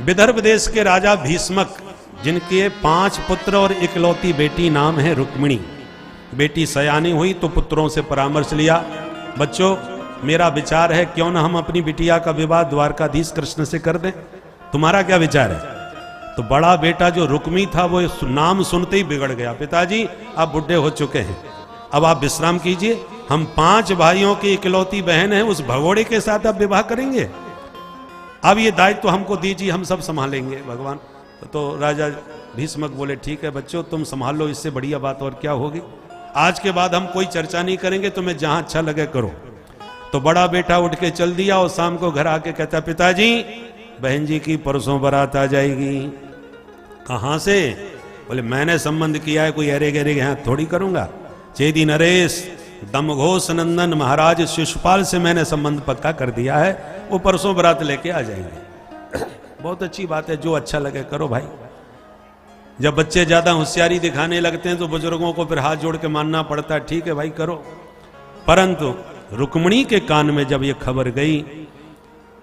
विदर्भ देश के राजा भीष्मक, जिनके 5 पुत्र और इकलौती बेटी नाम है रुक्मिणी। बेटी सयानी हुई तो पुत्रों से परामर्श लिया, बच्चों मेरा विचार है क्यों ना हम अपनी बिटिया का विवाह द्वारकाधीश कृष्ण से कर दें, तुम्हारा क्या विचार है? तो बड़ा बेटा जो रुक्मी था वो नाम सुनते ही बिगड़ गया, पिताजी आप बुढ़े हो चुके हैं, अब आप विश्राम कीजिए, हम 5 भाइयों की इकलौती बहन है, उस भगोड़े के साथ आप विवाह करेंगे, अब ये दायित्व तो हमको दीजिए, हम सब संभालेंगे भगवान। तो राजा भीष्मक बोले ठीक है बच्चों तुम संभाल लो, इससे बढ़िया बात और क्या होगी, आज के बाद हम कोई चर्चा नहीं करेंगे, तुम्हें जहां अच्छा लगे करो। तो बड़ा बेटा उठ के चल दिया और शाम को घर आके कहता पिताजी बहन जी की परसों बारात आ जाएगी। कहां से? बोले मैंने संबंध किया है, कोई अरे गरे यहां थोड़ी करूंगा, चेदी नरेश दमघोष नंदन महाराज शिशुपाल से मैंने संबंध पक्का कर दिया है, वो परसों बारात लेके आ जाएंगे। बहुत अच्छी बात है, जो अच्छा लगे करो भाई। जब बच्चे ज्यादा होशियारी दिखाने लगते हैं तो बुजुर्गों को फिर हाथ जोड़ के मानना पड़ता है, ठीक है भाई करो। परंतु रुक्मिणी के कान में जब ये खबर गई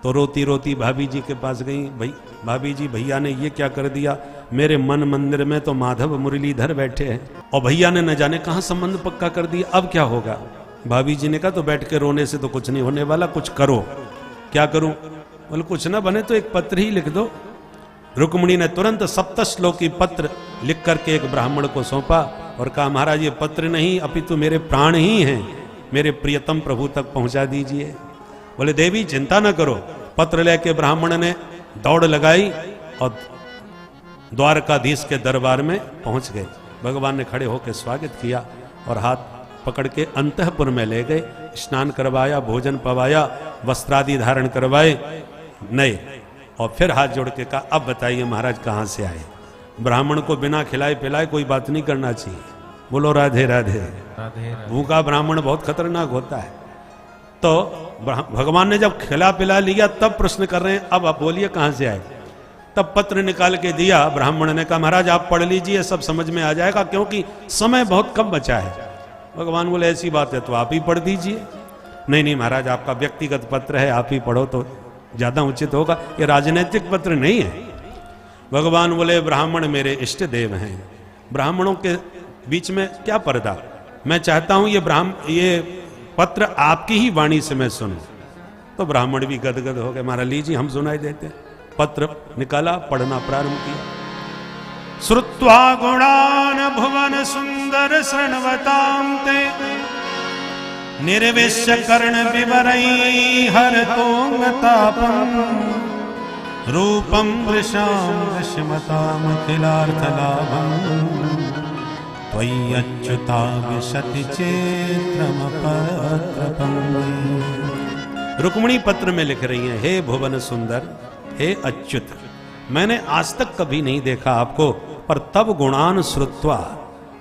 तो रोती रोती भाभी जी के पास गई, भाई भाभी जी भैया ने ये क्या कर दिया, मेरे मन मंदिर में तो माधव मुरलीधर बैठे हैं और भैया ने न जाने कहां संबंध पक्का कर दिया, अब क्या होगा? भाभी जी ने कहा तो बैठ के रोने से तो कुछ नहीं होने वाला, कुछ करो। क्या करूं? बोले कुछ ना बने तो एक पत्र ही लिख दो। रुक्मिणी ने तुरंत 7 श्लोकी पत्र लिख करके एक ब्राह्मण को सौंपा और कहा महाराज ये पत्र नहीं अपितु मेरे प्राण ही हैं, मेरे प्रियतम प्रभु तक पहुंचा दीजिए। बोले देवी चिंता न करो। पत्र लेके ब्राह्मण ने दौड़ लगाई और द्वारकाधीश के दरबार में पहुंच गए। भगवान ने खड़े होकर स्वागत किया और हाथ पकड़ के अंतःपुर में ले गए, स्नान करवाया, भोजन पवाया, वस्त्रादि धारण करवाए नए, और फिर हाथ जोड़ के कहा अब बताइए महाराज कहां से आए? ब्राह्मण को बिना खिलाए पिलाए कोई बात नहीं करना चाहिए। बोलो राधे राधे। भूखा ब्राह्मण बहुत खतरनाक होता है। तो भगवान ने जब खिला पिला लिया तब प्रश्न कर रहे हैं अब आप बोलिए कहां से आए? तब पत्र निकाल के दिया। ब्राह्मण ने कहा महाराज आप पढ़ लीजिए, सब समझ में आ जाएगा क्योंकि समय बहुत कम बचा है। भगवान बोले ऐसी बात है तो आप ही पढ़ दीजिए। नहीं नहीं महाराज आपका व्यक्तिगत पत्र है, आप ही पढ़ो तो ज्यादा उचित होगा, ये राजनीतिक पत्र नहीं है। भगवान बोले ब्राह्मण मेरे इष्ट देव हैं, ब्राह्मणों के बीच में क्या पर्दा, मैं चाहता हूं ये पत्र आपकी ही वाणी से मैं सुनूं। तो ब्राह्मण भी गदगद हो गए, महाराज लीजिए हम सुनाई देते। पत्र निकाला, पढ़ना प्रारंभ किया। श्रुत्वा गुणान भुवन सुंदर शृण्वतां ते निर्विश्य कर्ण विवरै हरतोंगतापं रूपं वृषां वृषमताम् अखिलार्थलाभं त्वय्यच्युता विशति चेत्रमपत्रपं। रुक्मिणी पत्र में लिख रही हैं, हे भुवन सुंदर, हे अच्युत, मैंने आज तक कभी नहीं देखा आपको, पर तब गुणान श्रुत्वा,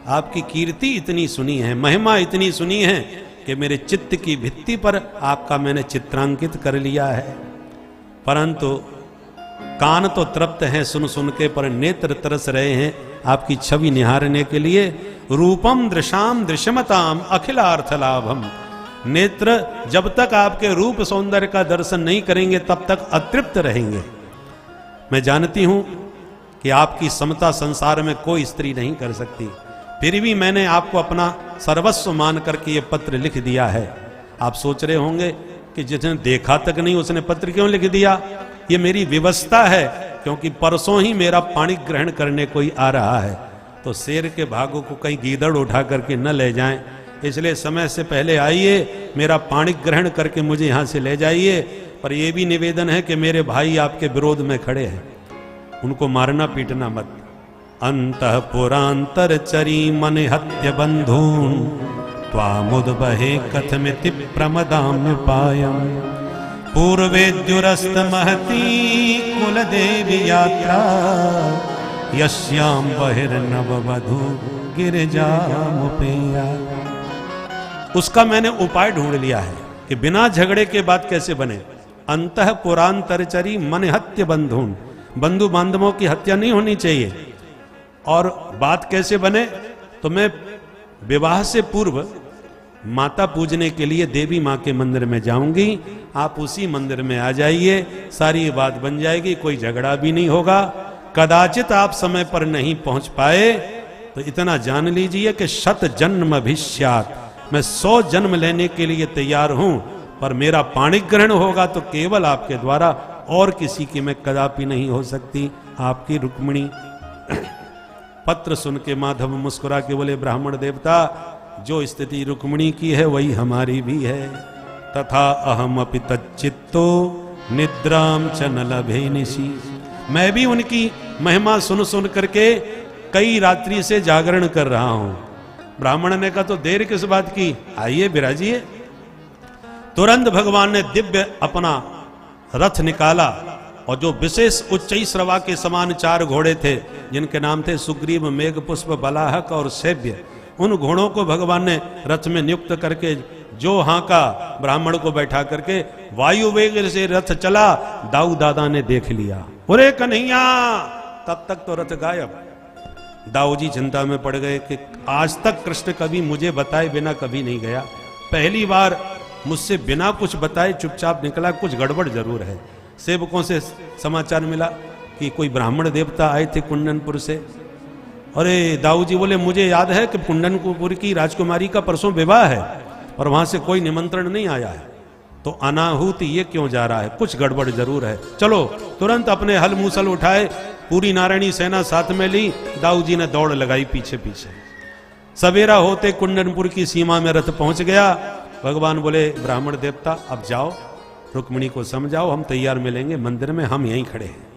आपकी कीर्ति इतनी सुनी है, महिमा इतनी सुनी है कि मेरे चित्त की भित्ति पर आपका मैंने चित्रांकित कर लिया है। परंतु कान तो तृप्त हैं सुन सुन के, पर नेत्र तरस रहे हैं आपकी छवि निहारने के लिए। रूपम दृशाम दृश्यमताम अखिलार्थ लाभम, नेत्र जब तक आपके रूप सौंदर्य का दर्शन नहीं करेंगे तब तक अतृप्त रहेंगे। मैं जानती हूं कि आपकी समता संसार में कोई स्त्री नहीं कर सकती, फिर भी मैंने आपको अपना सर्वस्व मान करके ये पत्र लिख दिया है। आप सोच रहे होंगे कि जिसने देखा तक नहीं उसने पत्र क्यों लिख दिया? ये मेरी व्यवस्था है, क्योंकि परसों ही मेरा पाणी ग्रहण करने कोई आ रहा है, तो शेर के भागों को कहीं गीदड़ उठा करके न ले जाएं, इसलिए समय से पहले आइए, मेरा पाणी ग्रहण करके मुझे यहाँ से ले जाइए। पर यह भी निवेदन है कि मेरे भाई आपके विरोध में खड़े हैं, उनको मारना पीटना मत। अंतःपुरांतर चरी मन हत्य बंधून त्वामुद बहे कथमिति प्रमदाम्य पायम पूर्वेद्युरस्त महती कुल देवी यात्रा यस्याम बहिर्नव वधु गिरिजामुपेया। उसका मैंने उपाय ढूंढ लिया है कि बिना झगड़े के बात कैसे बने। अंतःपुरांतरचरी मन हत्य बंधून, बंधु बांधवों की हत्या नहीं होनी चाहिए। और बात कैसे बने? तो मैं विवाह से पूर्व माता पूजने के लिए देवी माँ के मंदिर में जाऊंगी, आप उसी मंदिर में आ जाइए, सारी बात बन जाएगी, कोई झगड़ा भी नहीं होगा। कदाचित आप समय पर नहीं पहुंच पाए तो इतना जान लीजिए कि 100 जन्म अभिष्यात, मैं 100 जन्म लेने के लिए तैयार हूं, पर मेरा पाणिक ग्रहण होगा तो केवल आपके द्वारा, और किसी की मैं कदापि नहीं हो सकती। आपकी रुक्मिणी। पत्र सुन के माधव मुस्कुरा के बोले, ब्राह्मण देवता, जो स्थिति रुक्मिणी की है वही हमारी भी है। तथा अहम अपि तच्चित्तो निद्राम च न लभे निशि। मैं भी उनकी महिमा सुन सुन करके कई रात्रि से जागरण कर रहा हूं। ब्राह्मण ने कहा, तो देर किस बात की, आइए विराजिए। तुरंत भगवान ने दिव्य अपना रथ निकाला, और जो विशेष उच्चई श्रवा के समान 4 घोड़े थे, जिनके नाम थे सुग्रीव, मेघपुष्प, बलाहक और शैव्य, उन घोड़ों को भगवान ने रथ में नियुक्त करके जो हांका, ब्राह्मण को बैठा करके वायु वेग से रथ चला। दाऊ दादा ने देख लिया, अरे कन्हैया, तब तक तो रथ गायब। दाऊ जी चिंता में पड़ गए कि आज तक कृष्ण कभी मुझे बताए बिना कभी नहीं गया, पहली बार मुझसे बिना कुछ बताए चुपचाप निकला, कुछ गड़बड़ जरूर है। सेवकों से समाचार मिला कि कोई ब्राह्मण देवता आए थे कुंडनपुर से। अरे दाऊ जी बोले, मुझे याद है कि कुंडनपुर की राजकुमारी का परसों विवाह है और वहां से कोई निमंत्रण नहीं आया है, तो अनाहूत ये क्यों जा रहा है, कुछ गड़बड़ जरूर है। चलो, तुरंत अपने हल मूसल उठाए, पूरी नारायणी सेना साथ में ली, दाऊ जी ने दौड़ लगाई पीछे पीछे। सवेरा होते कुंडनपुर की सीमा में रथ पहुंच गया। भगवान बोले, ब्राह्मण देवता, अब जाओ, रुक्मिणी को समझाओ, हम तैयार मिलेंगे मंदिर में, हम यहीं खड़े हैं।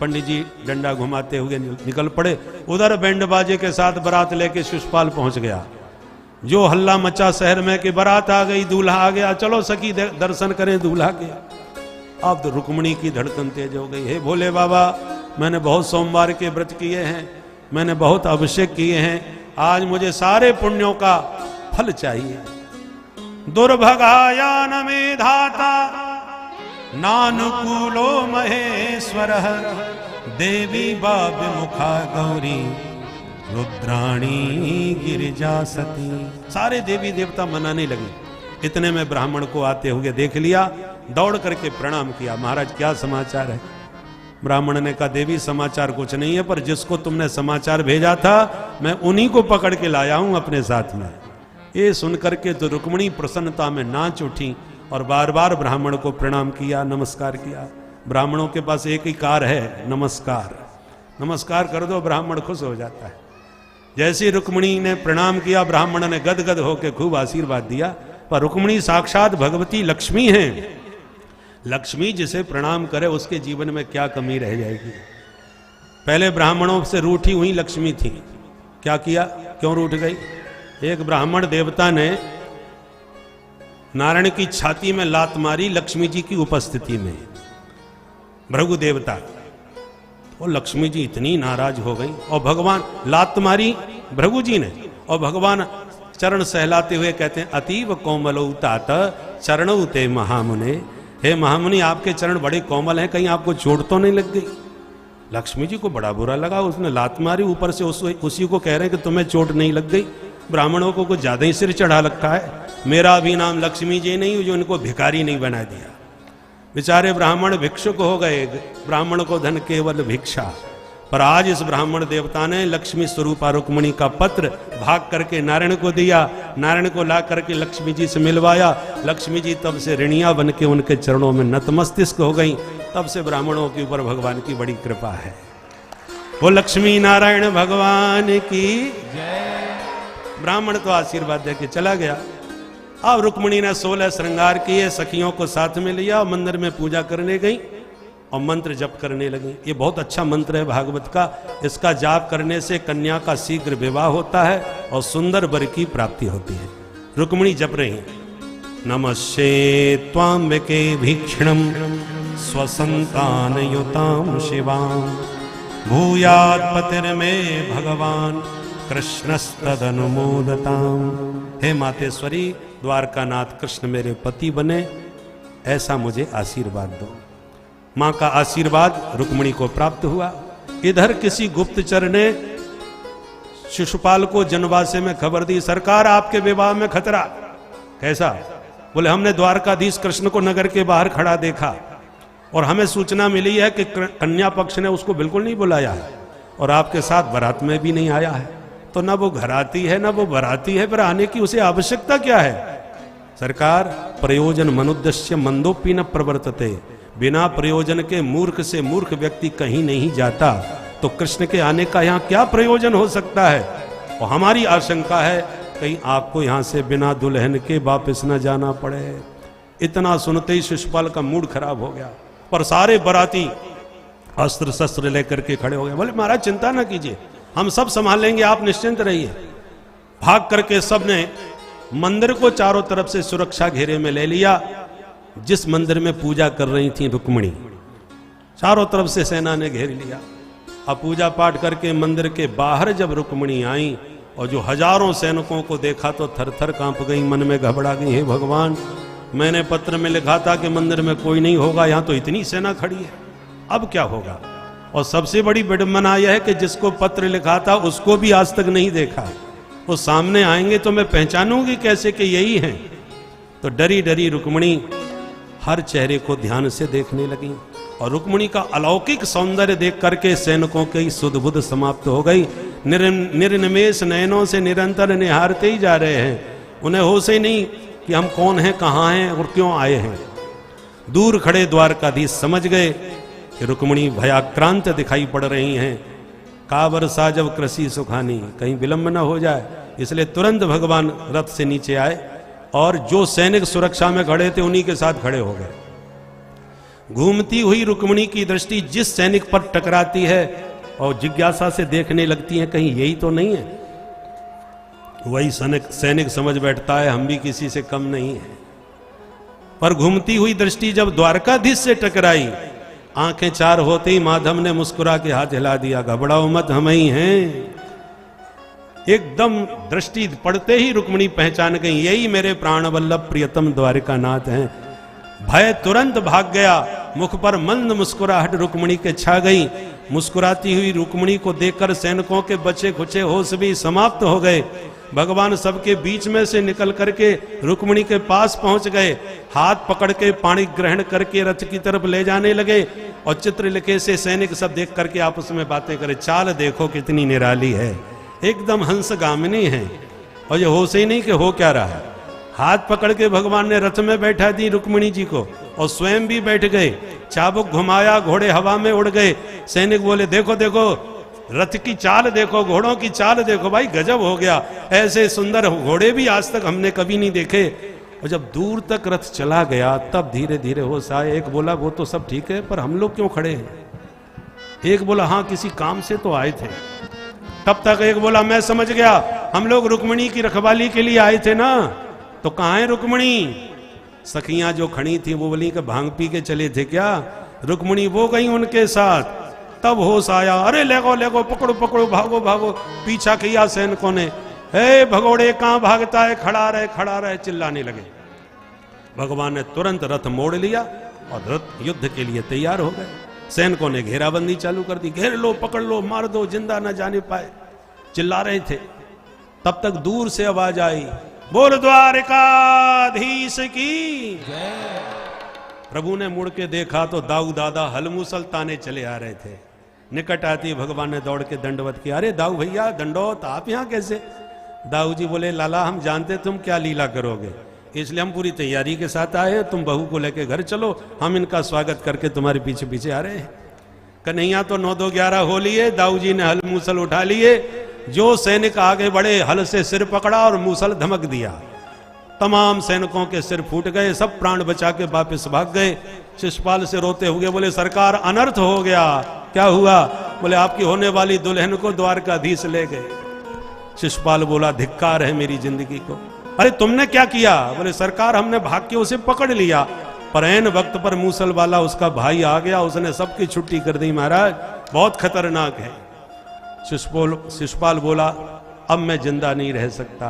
पंडित जी डंडा घुमाते हुए निकल पड़े। उधर बैंड बाजे के साथ बारात लेके शिशुपाल पहुंच गया। जो हल्ला मचा शहर में कि बारात आ गई, दूल्हा आ गया, चलो सखी दर्शन करें दूल्हा के। अब तो रुक्मिणी की धड़कन तेज हो गई। हे भोले बाबा, मैंने बहुत सोमवार के व्रत किए हैं, मैंने बहुत अभिषेक किए हैं, आज मुझे सारे पुण्यों का फल चाहिए। दुर्भगाया न मे धाता नानुकूलो महेश्वर, देवी बाब मुखा गौरी रुद्राणी गिरिजा सती। सारे देवी देवता मनाने लगे। इतने में ब्राह्मण को आते हुए देख लिया, दौड़ करके प्रणाम किया। महाराज क्या समाचार है? ब्राह्मण ने कहा, देवी समाचार कुछ नहीं है, पर जिसको तुमने समाचार भेजा था मैं उन्हीं को पकड़ के लाया हूं अपने साथ में। ये सुनकर के तो रुक्मिणी प्रसन्नता में नाच उठी और बार बार ब्राह्मण को प्रणाम किया, नमस्कार किया। ब्राह्मणों के पास एक ही कार है, नमस्कार। नमस्कार कर दो, ब्राह्मण खुश हो जाता है। जैसी रुक्मिणी ने प्रणाम किया, ब्राह्मण ने गदगद होकर खूब आशीर्वाद दिया। पर रुक्मिणी साक्षात भगवती लक्ष्मी हैं। लक्ष्मी जिसे प्रणाम करे उसके जीवन में क्या कमी रह जाएगी। पहले ब्राह्मणों से रूठी हुई लक्ष्मी थी। क्या किया, क्यों रूठ गई? एक ब्राह्मण देवता ने नारायण की छाती में लात मारी लक्ष्मी जी की उपस्थिति में। भृगु देवता, और लक्ष्मी जी इतनी नाराज हो गई और भगवान, लात मारी भृगु जी ने और भगवान चरण सहलाते हुए कहते हैं, अतीव कोमलौ तात चरणौ ते महामुने। हे महामुनि, आपके चरण बड़े कोमल हैं, कहीं आपको चोट तो नहीं लग गई? लक्ष्मी जी को बड़ा बुरा लगा, उसने लात मारी, ऊपर से उसी को कह रहे हैं कि तुम्हें चोट नहीं लग गई। ब्राह्मणों को कुछ ज्यादा ही सिर चढ़ा रखा है। मेरा भी नाम लक्ष्मी जी नहीं, जो इनको भिखारी नहीं बना दिया। बेचारे ब्राह्मण भिक्षुक हो गए, ब्राह्मण को धन केवल भिक्षा। पर आज इस ब्राह्मण देवता ने लक्ष्मी स्वरूपा रुक्मिणी का पत्र भाग करके नारायण को दिया। नारायण को ला करके लक्ष्मी जी से मिलवाया। लक्ष्मी जी तब से ऋणिया बन के उनके चरणों में नतमस्तिष्क हो गई। तब से ब्राह्मणों के ऊपर भगवान की बड़ी कृपा है। वो लक्ष्मी नारायण भगवान की जय। ब्राह्मण तो आशीर्वाद दे के चला गया। अब रुक्मिणी ने 16 श्रृंगार किए, सखियों को साथ में लिया और मंदिर में पूजा करने गई और मंत्र जप करने लगी। ये बहुत अच्छा मंत्र है भागवत का। इसका जाप करने से कन्या का शीघ्र विवाह होता है और सुंदर वर की प्राप्ति होती है। रुक्मिणी जप रही, नमस्ते त्वाम्बिके भीक्षणम स्वसंतान युताम शिवाम भूयात् पतिर्मे भगवान कृष्णस्तदनुमोदताम। हे मातेश्वरी, द्वारकानाथ कृष्ण मेरे पति बने, ऐसा मुझे आशीर्वाद दो। मां का आशीर्वाद रुक्मिणी को प्राप्त हुआ। इधर किसी गुप्तचर ने शिशुपाल को जनवासे में खबर दी, सरकार आपके विवाह में खतरा। कैसा? बोले हमने द्वारकाधीश कृष्ण को नगर के बाहर खड़ा देखा और हमें सूचना मिली है कि कन्या पक्ष ने उसको बिल्कुल नहीं बुलाया है और आपके साथ बारात में भी नहीं आया है। तो ना वो घराती है ना वो बराती है, पर आने की उसे आवश्यकता क्या है? सरकार, प्रयोजन मनुद्देश्य मंदोपी न प्रवर्तते, बिना प्रयोजन के मूर्ख से मूर्ख व्यक्ति कहीं नहीं जाता। तो कृष्ण के आने का यहाँ क्या प्रयोजन हो सकता है? और हमारी आशंका है कहीं आपको यहाँ से बिना दुल्हन के वापस न जाना पड़े। इतना सुनते ही शिशुपाल का मूड खराब हो गया, पर सारे बराती अस्त्र शस्त्र लेकर के खड़े हो गए। बोले महाराज चिंता ना कीजिए, हम सब संभाल लेंगे, आप निश्चिंत रहिए। भाग करके सबने मंदिर को चारों तरफ से सुरक्षा घेरे में ले लिया। जिस मंदिर में पूजा कर रही थी रुक्मिणी, चारों तरफ से सेना ने घेर लिया। अब पूजा पाठ करके मंदिर के बाहर जब रुक्मिणी आई और जो हजारों सैनिकों को देखा तो थर थर कांप गई, मन में घबरा गई, हे भगवान, मैंने पत्र में लिखा था कि मंदिर में कोई नहीं होगा, यहाँ तो इतनी सेना खड़ी है, अब क्या होगा? और सबसे बड़ी विडंबना यह है कि जिसको पत्र लिखा था उसको भी आज तक नहीं देखा। वो सामने आएंगे तो मैं पहचानूंगी कैसे कि यही हैं? तो डरी डरी रुक्मिणी हर चेहरे को ध्यान से देखने लगी और रुक्मिणी का अलौकिक सौंदर्य देख करके सैनिकों की सुध-बुध समाप्त हो गई। निर्निमेष नयनों से निरंतर निहारते ही जा रहे हैं, उन्हें होश ही नहीं कि हम कौन हैं, कहाँ हैं और क्यों आए हैं। दूर खड़े द्वारकाधीश समझ गए कि रुक्मिणी भयाक्रांत दिखाई पड़ रही हैं। काबर साजब कृषि सुखानी, कहीं विलंब न हो जाए, इसलिए तुरंत भगवान रथ से नीचे आए और जो सैनिक सुरक्षा में खड़े थे उन्हीं के साथ खड़े हो गए। घूमती हुई रुक्मिणी की दृष्टि जिस सैनिक पर टकराती है और जिज्ञासा से देखने लगती है कहीं यही तो नहीं है, वही सैनिक समझ बैठता है हम भी किसी से कम नहीं है। पर घूमती हुई दृष्टि जब द्वारकाधीश से टकराई, आंखें चार होते ही माधव ने मुस्कुरा के हाथ हिला दिया, घबराओ मत, हम ही हैं। एकदम दृष्टि पड़ते ही रुक्मिणी पहचान गई, यही मेरे प्राण वल्लभ प्रियतम द्वारिकानाथ हैं। भय तुरंत भाग गया, मुख पर मंद मुस्कुराहट रुक्मिणी के छा गई। मुस्कुराती हुई रुक्मिणी को देखकर सैनिकों के बचे खुचे होश भी समाप्त हो गए। भगवान सबके बीच में से निकल करके रुक्मिणी के पास पहुंच गए, हाथ पकड़ के पाणी ग्रहण करके रथ की तरफ ले जाने लगे और चित्रलिखे से सैनिक सब देख करके आपस में बातें करे, चाल देखो कितनी निराली है, एकदम हंसगामिनी है। और ये होश ही नहीं कि हो क्या रहा है। हाथ पकड़ के भगवान ने रथ में बैठा दी रुक्मिणी जी को और स्वयं भी बैठ गए। चाबुक घुमाया, घोड़े हवा में उड़ गए। सैनिक बोले देखो देखो रथ की चाल देखो, घोड़ों की चाल देखो, भाई गजब हो गया, ऐसे सुंदर घोड़े भी आज तक हमने कभी नहीं देखे। और जब दूर तक रथ चला गया तब धीरे धीरे होश आए। एक बोला वो तो सब ठीक है पर हम लोग क्यों खड़े हैं? एक बोला हाँ किसी काम से तो आए थे। तब तक एक बोला मैं समझ गया, हम लोग रुक्मिणी की रखवाली के लिए आए थे ना। तो कहाँ है रुक्मिणी? सखियां जो खड़ी थी वो बोली कि भांग पी के चले थे क्या? रुक्मिणी वो गई उनके साथ। तब होश आया, अरे लेगो लेगो, पकड़ो पकड़ो, भागो भागो। पीछा किया सैनिकों ने, हे भगोड़े कहाँ भागता है, खड़ा रहे चिल्लाने लगे। भगवान ने तुरंत रथ मोड़ लिया और रथ युद्ध के लिए तैयार हो गए। सैनिकों ने घेराबंदी चालू कर दी, घेर लो, पकड़ लो, मार दो, जिंदा न जाने पाए, चिल्ला रहे थे। तब तक दूर से आवाज आई, बोल द्वारिकाधीश की जय। प्रभु ने मुड़ के देखा तो दाऊ दादा हल मूसल ताने चले आ रहे थे। निकट आती भगवान ने दौड़ के दंडवत किया, अरे दाऊ भैया दंडोत, आप यहाँ कैसे? दाऊ जी बोले लाला हम जानते तुम क्या लीला करोगे, इसलिए हम पूरी तैयारी के साथ आए हैं। तुम बहू को लेके घर चलो, हम इनका स्वागत करके तुम्हारे पीछे पीछे आ रहे हैं। कन्हैया तो 9-2-11 हो लिए, दाऊ जी ने हल मूसल उठा लिए। जो सैनिक आगे बढ़े हल से सिर पकड़ा और मूसल धमक दिया। तमाम सैनिकों के सिर फूट गए, सब प्राण बचा के वापस भाग गए। शिशुपाल से रोते हुए बोले सरकार अनर्थ हो गया। क्या हुआ? बोले आपकी होने वाली दुल्हन को द्वारकाधीश ले गए। शिशुपाल बोला धिक्कार है मेरी जिंदगी को। अरे तुमने क्या किया? बोले सरकार हमने भाग के उसे पकड़ लिया, पर ऐन वक्त पर मूसल वाला उसका भाई आ गया, उसने सबकी छुट्टी कर दी महाराज, बहुत खतरनाक है। शिशुपाल बोला अब मैं जिंदा नहीं रह सकता।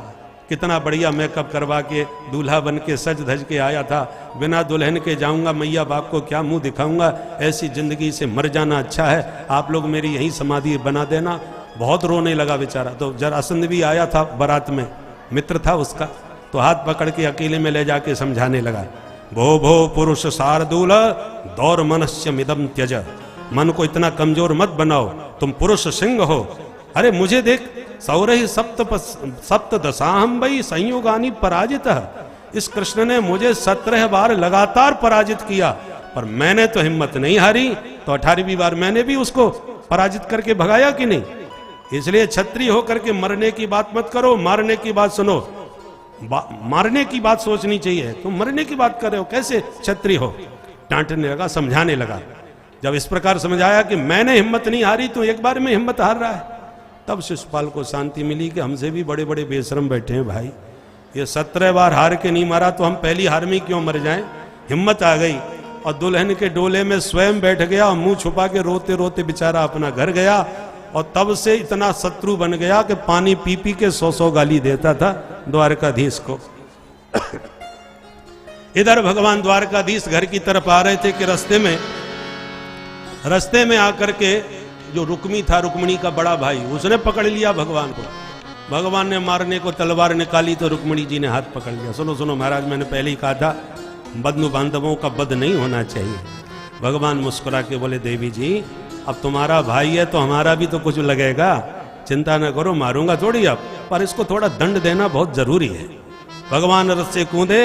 कितना बढ़िया मेकअप करवा के दूल्हा बन के सज धज के आया था, बिना दुल्हन के जाऊंगा, मैया बाप को क्या मुंह दिखाऊंगा, ऐसी जिंदगी से मर जाना अच्छा है। आप लोग मेरी यही समाधि बना देना। बहुत रोने लगा बेचारा। तो जरासंध भी आया था बारात में, मित्र था उसका, तो हाथ पकड़ के अकेले में ले जाके समझाने लगा, भो भो पुरुष शार्दूल दौर मनस्य मिदम त्यज, मन को इतना कमजोर मत बनाओ, तुम पुरुष सिंह हो। अरे मुझे देख, सौरही सप्त दशाहम वही संयोगानी पराजित। इस कृष्ण ने मुझे 17 बार लगातार पराजित किया, पर मैंने तो हिम्मत नहीं हारी, तो 18वीं बार मैंने भी उसको पराजित करके भगाया कि नहीं। इसलिए क्षत्रिय होकर के मरने की बात मत करो, मारने की बात सुनो। मारने की बात सोचनी चाहिए, तुम मरने की बात कर रहे हो, कैसे क्षत्रिय हो। डांटने लगा, समझाने लगा। जब इस प्रकार समझाया कि मैंने हिम्मत नहीं हारी, तो एक बार में हिम्मत हार रहा है, तब शिशुपाल को शांति मिली कि हमसे भी बड़े बड़े बेशरम बैठे हैं भाई। ये 17 बार हार के नहीं मारा, तो हम पहली हार में क्यों मर जाएं। हिम्मत आ गई और दुल्हन के डोले में स्वयं बैठ गया और मुंह छुपा के रोते रोते बेचारा अपना घर गया। और तब से इतना शत्रु बन गया कि पानी पी पी के 100 गाली देता था द्वारकाधीश को। इधर भगवान द्वारकाधीश घर की तरफ आ रहे थे कि रास्ते में आकर के जो रुक्मी था, रुक्मिणी का बड़ा भाई, उसने पकड़ लिया भगवान को। भगवान ने मारने को तलवार निकाली तो रुक्मिणी जी ने हाथ पकड़ लिया। सुनो सुनो महाराज, मैंने पहले ही कहा था बंधु बांधवों का बद नहीं होना चाहिए। भगवान मुस्कुरा के बोले, देवी जी अब तुम्हारा भाई है तो हमारा भी तो कुछ लगेगा, चिंता न करो, मारूंगा थोड़ी अब, पर इसको थोड़ा दंड देना बहुत जरूरी है। भगवान रथ से कूदे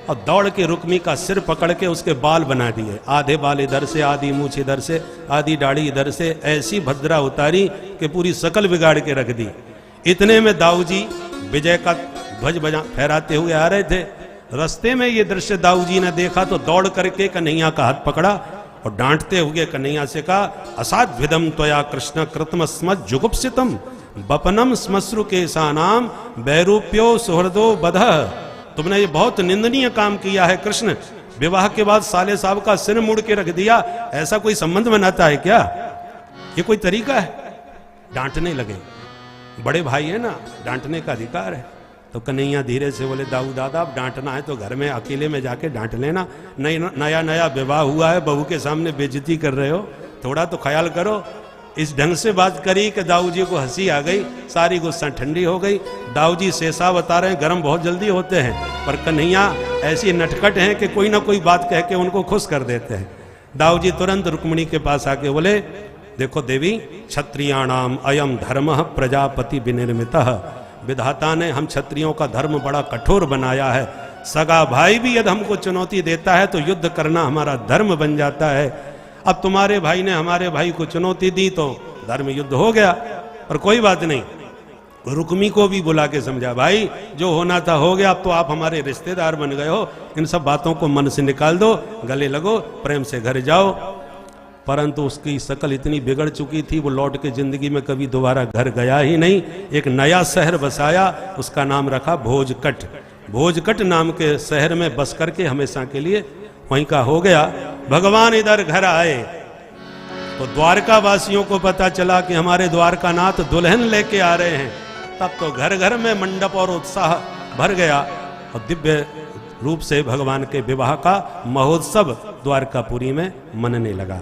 और दौड़ के रुक्मी का सिर पकड़ के उसके बाल बना दिए। आधे बाल इधर से, आधी मूछ इधर से, आधी दाढ़ी इधर से, ऐसी भद्रा उतारी कि पूरी शकल बिगाड़ के रख दी। इतने में दाऊ जी विजय का ध्वज फहराते हुए आ रहे थे। रास्ते में ये दृश्य दाऊ जी ने देखा तो दौड़ करके कन्हैया का हाथ पकड़ा और डांटते हुए कन्हैया से कहा, असाध्विदम त्वया कृष्ण कृतम स्म जुगुप्सितम बपनम स्मश्रु केशानाम वैरूप्यो सुहृदो बधः। तुमने ये बहुत निंदनीय काम किया है कृष्ण, विवाह के बाद साले साहब का सिर मुड़ के रख दिया, ऐसा कोई संबंध बनाता है क्या, ये कोई तरीका है। डांटने लगे, बड़े भाई है ना, डांटने का अधिकार है। तो कन्हैया धीरे से बोले, दाऊ दादा अब डांटना है तो घर में अकेले में जाके डांट लेना, नया नया विवाह हुआ है, बहू के सामने बेइज्जती कर रहे हो, थोड़ा तो ख्याल करो। इस ढंग से बात करी कि दाऊ जी को हंसी आ गई, सारी गुस्सा ठंडी हो गई। दाऊ जी शेषा बता रहे हैं, गर्म बहुत जल्दी होते हैं, पर कन्हैया ऐसी नटखट हैं कि कोई ना कोई बात कह के उनको खुश कर देते हैं। दाऊ जी तुरंत रुक्मिणी के पास आके बोले, देखो देवी, क्षत्रियाणाम अयम धर्म प्रजापति विनिर्मितः, विधाता ने हम क्षत्रियों का धर्म बड़ा कठोर बनाया है। सगा भाई भी यदि हमको चुनौती देता है तो युद्ध करना हमारा धर्म बन जाता है। अब तुम्हारे भाई ने हमारे भाई को चुनौती दी तो धर्म युद्ध हो गया, पर कोई बात नहीं। रुक्मी को भी बुला के समझा, भाई जो होना था हो गया, अब तो आप हमारे रिश्तेदार बन गए हो, इन सब बातों को मन से निकाल दो, गले लगो, प्रेम से घर जाओ। परंतु उसकी शकल इतनी बिगड़ चुकी थी, वो लौट के जिंदगी में कभी दोबारा घर गया ही नहीं। एक नया शहर बसाया, उसका नाम रखा भोजकट। भोजकट नाम के शहर में बस करके हमेशा के लिए वहीं का हो गया। भगवान इधर घर आए तो द्वारका वासियों को पता चला कि हमारे द्वारकानाथ दुल्हन लेके आ रहे हैं। तब तो घर घर में मंडप और उत्साह भर गया और दिव्य रूप से भगवान के विवाह का महोत्सव द्वारकापुरी में मनने लगा।